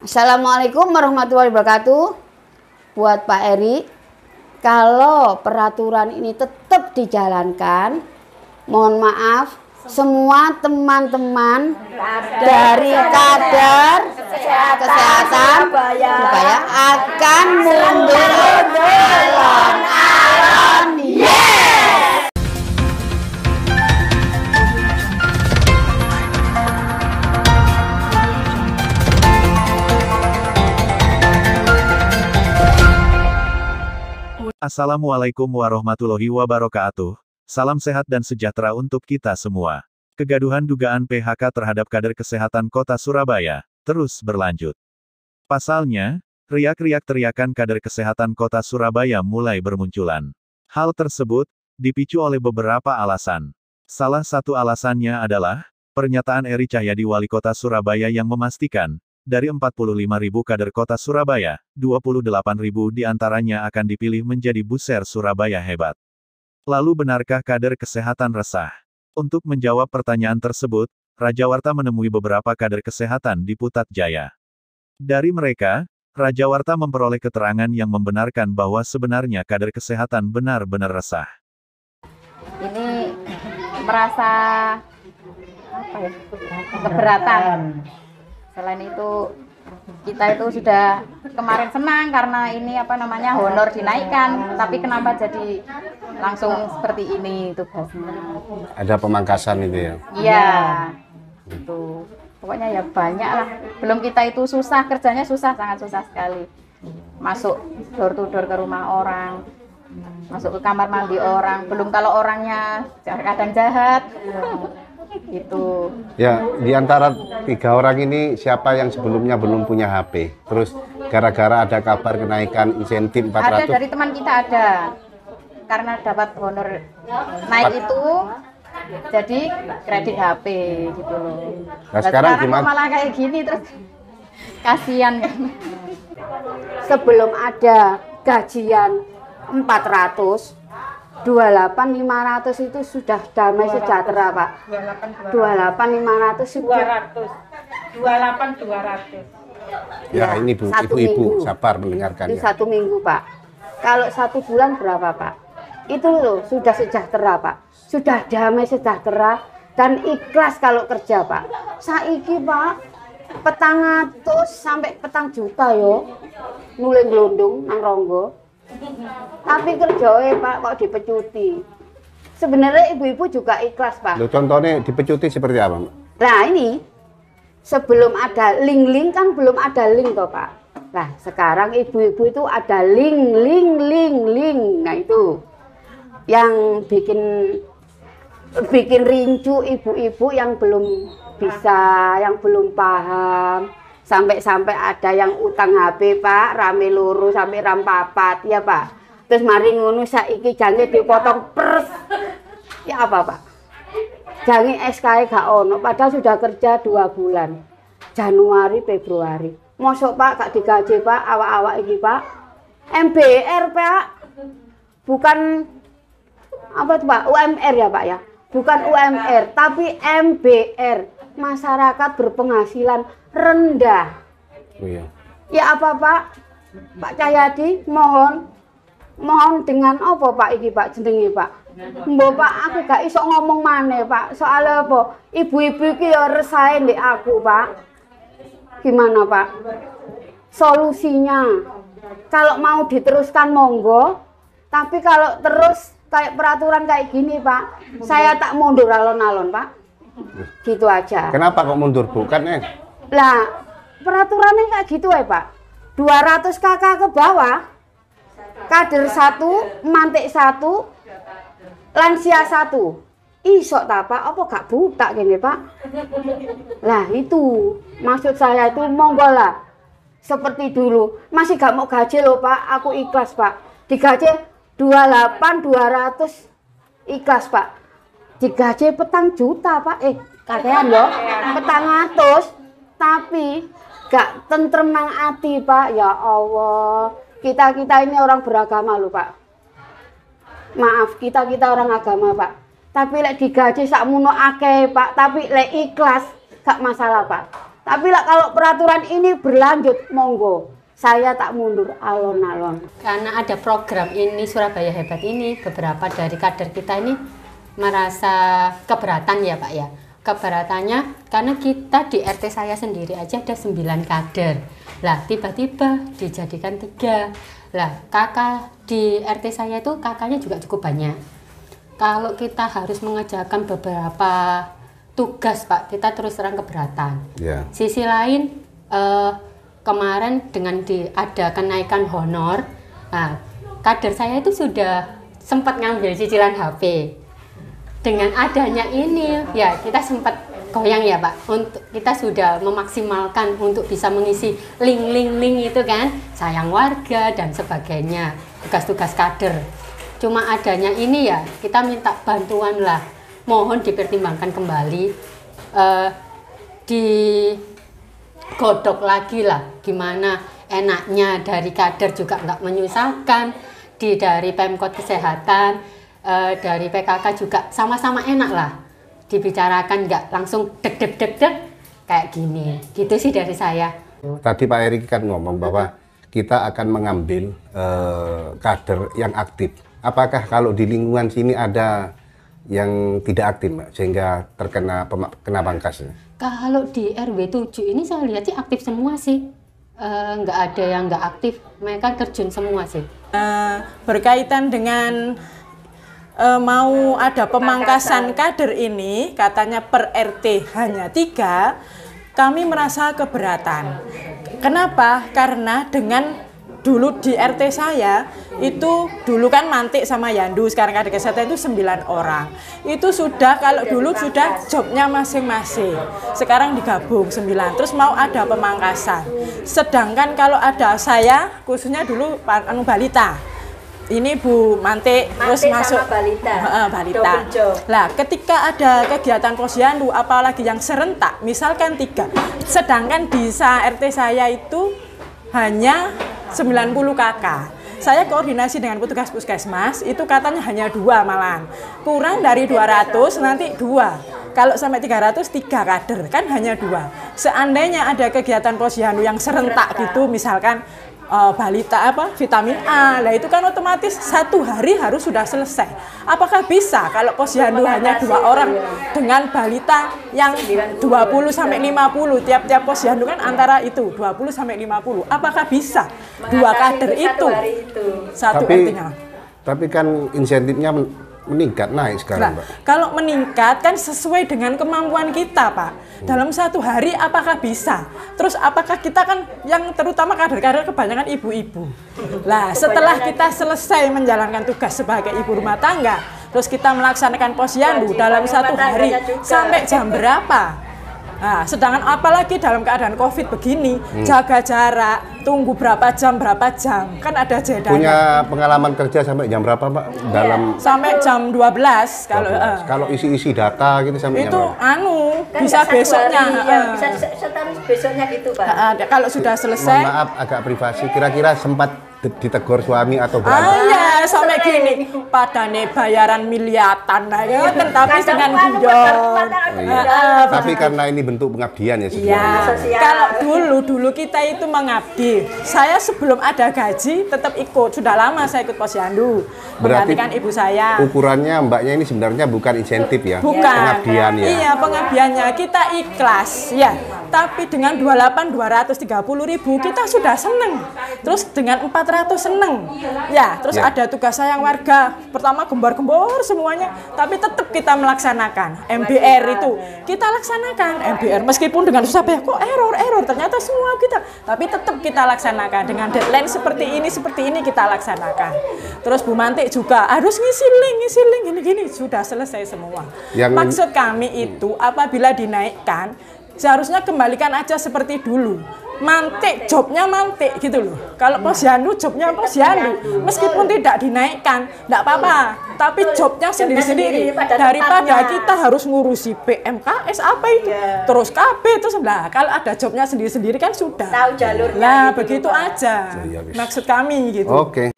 Assalamualaikum warahmatullahi wabarakatuh. Buat Pak Eri, kalau peraturan ini tetap dijalankan, mohon maaf semua teman-teman dari kader kesehatan supaya akan mundur alon-alon. Yes! Assalamualaikum warahmatullahi wabarakatuh. Salam sehat dan sejahtera untuk kita semua. Kegaduhan dugaan PHK terhadap kader kesehatan Kota Surabaya terus berlanjut. Pasalnya, riak-riak teriakan kader kesehatan Kota Surabaya mulai bermunculan. Hal tersebut dipicu oleh beberapa alasan. Salah satu alasannya adalah pernyataan Eri Cahyadi Wali Kota Surabaya yang memastikan dari 45.000 kader Kota Surabaya, 28.000 diantaranya akan dipilih menjadi Buser Surabaya Hebat. Lalu benarkah kader kesehatan resah? Untuk menjawab pertanyaan tersebut, Raja Warta menemui beberapa kader kesehatan di Putat Jaya. Dari mereka, Raja Warta memperoleh keterangan yang membenarkan bahwa sebenarnya kader kesehatan benar-benar resah. Ini merasa keberatan. Selain itu, kita itu sudah kemarin senang karena ini honor dinaikkan, tapi kenapa jadi langsung seperti ini tugasnya? Ada pemangkasan itu ya? Iya, itu pokoknya ya banyak lah. Belum kita itu susah, kerjanya susah, sangat susah sekali. Masuk door to door ke rumah orang, masuk ke kamar mandi orang, belum kalau orangnya kadang jahat. Gitu. Ya, di antara 3 orang ini siapa yang sebelumnya belum punya HP? Terus gara-gara ada kabar kenaikan insentif 400? Ada dari teman kita ada. Karena dapat honor naik itu, jadi kredit HP gitu loh. Nah, sekarang gimana? Malah kayak gini terus kasihan. Sebelum ada gajian 400, 28.500 itu sudah damai sejahtera, Pak. 28.500 200. Ya, ini Bu, ibu-ibu sabar mendengarkan di ya. 1 minggu, Pak. Kalau 1 bulan berapa, Pak? Itu loh sudah sejahtera, Pak. Sudah damai sejahtera dan ikhlas kalau kerja, Pak. Saiki, Pak, 400 sampai 4 juta yo. Mulai glondong nang ronggo. Tapi kerjanya Pak kok dipecuti. Sebenarnya ibu-ibu juga ikhlas, Pak. Loh, contohnya dipecuti seperti apa, Mbak? Nah ini sebelum ada link kan belum ada link toh, Pak. Nah sekarang ibu-ibu itu ada link. Nah itu yang bikin rincu ibu-ibu yang belum bisa, yang belum paham. Sampai ada yang utang HP, Pak, rame loro sampai ram 4 ya, Pak. Terus mari ngono saiki jange dipotong pers. Ya apa, Pak? Jange SK gak ono, padahal sudah kerja 2 bulan. Januari, Februari. Mosok, Pak, gak digaji, Pak, awak-awak iki, Pak. MBR, Pak. Bukan apa itu, Pak? UMR ya, Pak ya. Bukan UMR, tapi MBR. Masyarakat berpenghasilan rendah. Oh, iya. Ya apa, Pak? Pak Cahyadi mohon dengan apa, Pak, iki, Pak, jenenge, Pak? Mbok, Pak, aku gak iso ngomong maneh, Pak. Soalnya apa? Ibu-ibu iki ya resahe ndek aku, Pak. Gimana, Pak? Solusinya kalau mau diteruskan monggo, tapi kalau terus kayak peraturan kayak gini, Pak, saya tak mundur alon-alon, Pak. Gitu aja. Kenapa kok mundur, Bu? Kan Lah, peraturannya kayak gitu ya, Pak. 200 KK ke bawah, kader 1, mantik 1, lansia 1. Isok tak, Pak? Apa gak buta gini, Pak? Lah itu, maksud saya itu monggo lah. Seperti dulu, masih gak mau gaji loh, Pak. Aku ikhlas, Pak. Digaji 28.200 ikhlas, Pak. Digaji 4 juta, Pak. Kakean loh, 400. Tapi gak tentrem nang ati, Pak. Ya Allah, kita ini orang beragama loh, Pak. Maaf, kita orang agama, Pak. Tapi lek digaji sakmono akeh, Pak. Tapi lek ikhlas gak masalah, Pak. Tapi lah kalau peraturan ini berlanjut, monggo. Saya tak mundur alon-alon. Karena ada program ini Surabaya Hebat ini, beberapa dari kader kita ini merasa keberatan ya Pak ya. Keberatannya karena kita di RT saya sendiri aja ada 9 kader. Lah tiba-tiba dijadikan 3. Lah kakak di RT saya itu kakaknya juga cukup banyak. Kalau kita harus mengerjakan beberapa tugas Pak, kita terus terang keberatan. Ya. Sisi lain kemarin dengan ada kenaikan honor, nah, kader saya itu sudah sempat ngambil cicilan HP. Dengan adanya ini, ya kita sempat goyang ya Pak. Kita sudah memaksimalkan untuk bisa mengisi link itu kan, sayang warga dan sebagainya, tugas-tugas kader. Cuma adanya ini ya, kita minta bantuan lah. Mohon dipertimbangkan kembali, digodok lagi lah, gimana enaknya dari kader juga nggak menyusahkan, dari Pemkot Kesehatan, dari PKK juga sama-sama enak lah, dibicarakan nggak langsung deg kayak gini, gitu sih dari saya. Tadi Pak Erik kan ngomong bahwa kita akan mengambil kader yang aktif. Apakah kalau di lingkungan sini ada yang tidak aktif, Mbak, sehingga terkena pangkas? Kalau di RW 7 ini saya lihat sih aktif semua sih, nggak ada yang nggak aktif, mereka terjun semua sih. Berkaitan dengan mau ada pemangkasan kader ini, katanya per RT hanya 3, kami merasa keberatan. Kenapa? Karena dengan dulu di RT saya itu dulu kan Mantik sama Yandu, sekarang kader kesehatan itu 9 orang. Itu sudah, kalau dulu sudah jobnya masing-masing, sekarang digabung 9, terus mau ada pemangkasan. Sedangkan kalau ada saya, khususnya dulu balita, ini Bu Mantik terus masuk balita. Lah ketika ada kegiatan posyandu, apalagi yang serentak, misalkan 3, sedangkan di RT saya itu hanya 90 kakak. Saya koordinasi dengan petugas puskesmas, itu katanya hanya 2 malahan. Kurang dari 200, nanti 2. Kalau sampai 300, 3 kader, kan hanya 2. Seandainya ada kegiatan posyandu yang serentak gitu, misalkan balita vitamin A, lah itu kan otomatis 1 hari harus sudah selesai. Apakah bisa kalau posyandu hanya 2 orang dengan balita yang 20 sampai 50, tiap-tiap posyandu kan antara itu 20 sampai 50. Apakah bisa 2 kader itu? Satu artinya. Tapi kan insentifnya meningkat, naik sekarang, Nah, Pak. kalau meningkat kan sesuai dengan kemampuan kita, Pak. Dalam 1 hari apakah bisa? Terus apakah kita kan yang terutama kader-kader kebanyakan ibu-ibu. Lah, setelah kita selesai menjalankan tugas sebagai ibu rumah tangga, terus kita melaksanakan posyandu dalam 1 hari sampai jam berapa? Nah, sedangkan apalagi dalam keadaan COVID begini, jaga jarak, tunggu berapa jam, kan ada jedanya. Punya pengalaman kerja sampai jam berapa, Pak? Dalam sampai jam 12 kalau 12. Kalau isi-isi data gitu sampai itu jam berapa? kan bisa besoknya. Bisa setarus besoknya gitu, Pak. Kalau sudah selesai. Mohon maaf agak privasi, kira-kira sempat ditegur suami atau berantem? Ya sampai gini, padane bayaran miliatan, tapi dengan guyon. Tapi karena ini bentuk pengabdian ya sebenarnya. Kalau dulu kita itu mengabdi. Saya sebelum ada gaji tetap ikut. Sudah lama saya ikut posyandu, menggantikan ibu saya. Ukurannya Mbaknya ini sebenarnya bukan insentif ya? Bukan. Pengabdian ya? Iya, pengabdiannya kita ikhlas ya. Tapi dengan 230.000 kita sudah seneng. Terus dengan 400 seneng. Ya, terus ada tugas sayang warga. Pertama gembor-gembor semuanya, tapi tetap kita melaksanakan. MBR itu kita laksanakan MBR meskipun dengan susah payah, kok error ternyata semua kita, tapi tetap kita laksanakan dengan deadline seperti ini kita laksanakan. Terus Bu Mantik juga harus ngisi link gini sudah selesai semua. Maksud kami itu apabila dinaikkan seharusnya kembalikan aja seperti dulu. Mantik, jobnya Mantik gitu loh. Kalau posyandu, jobnya posyandu. Meskipun tidak dinaikkan, tidak apa-apa. Tapi jobnya sendiri-sendiri. Daripada kita harus ngurusi PMKS apa itu, terus KB, terus lah. Kalau ada jobnya sendiri-sendiri kan sudah. Tahu jalurnya. Nah, gitu, begitu Pak. aja. Maksud kami gitu. Oke.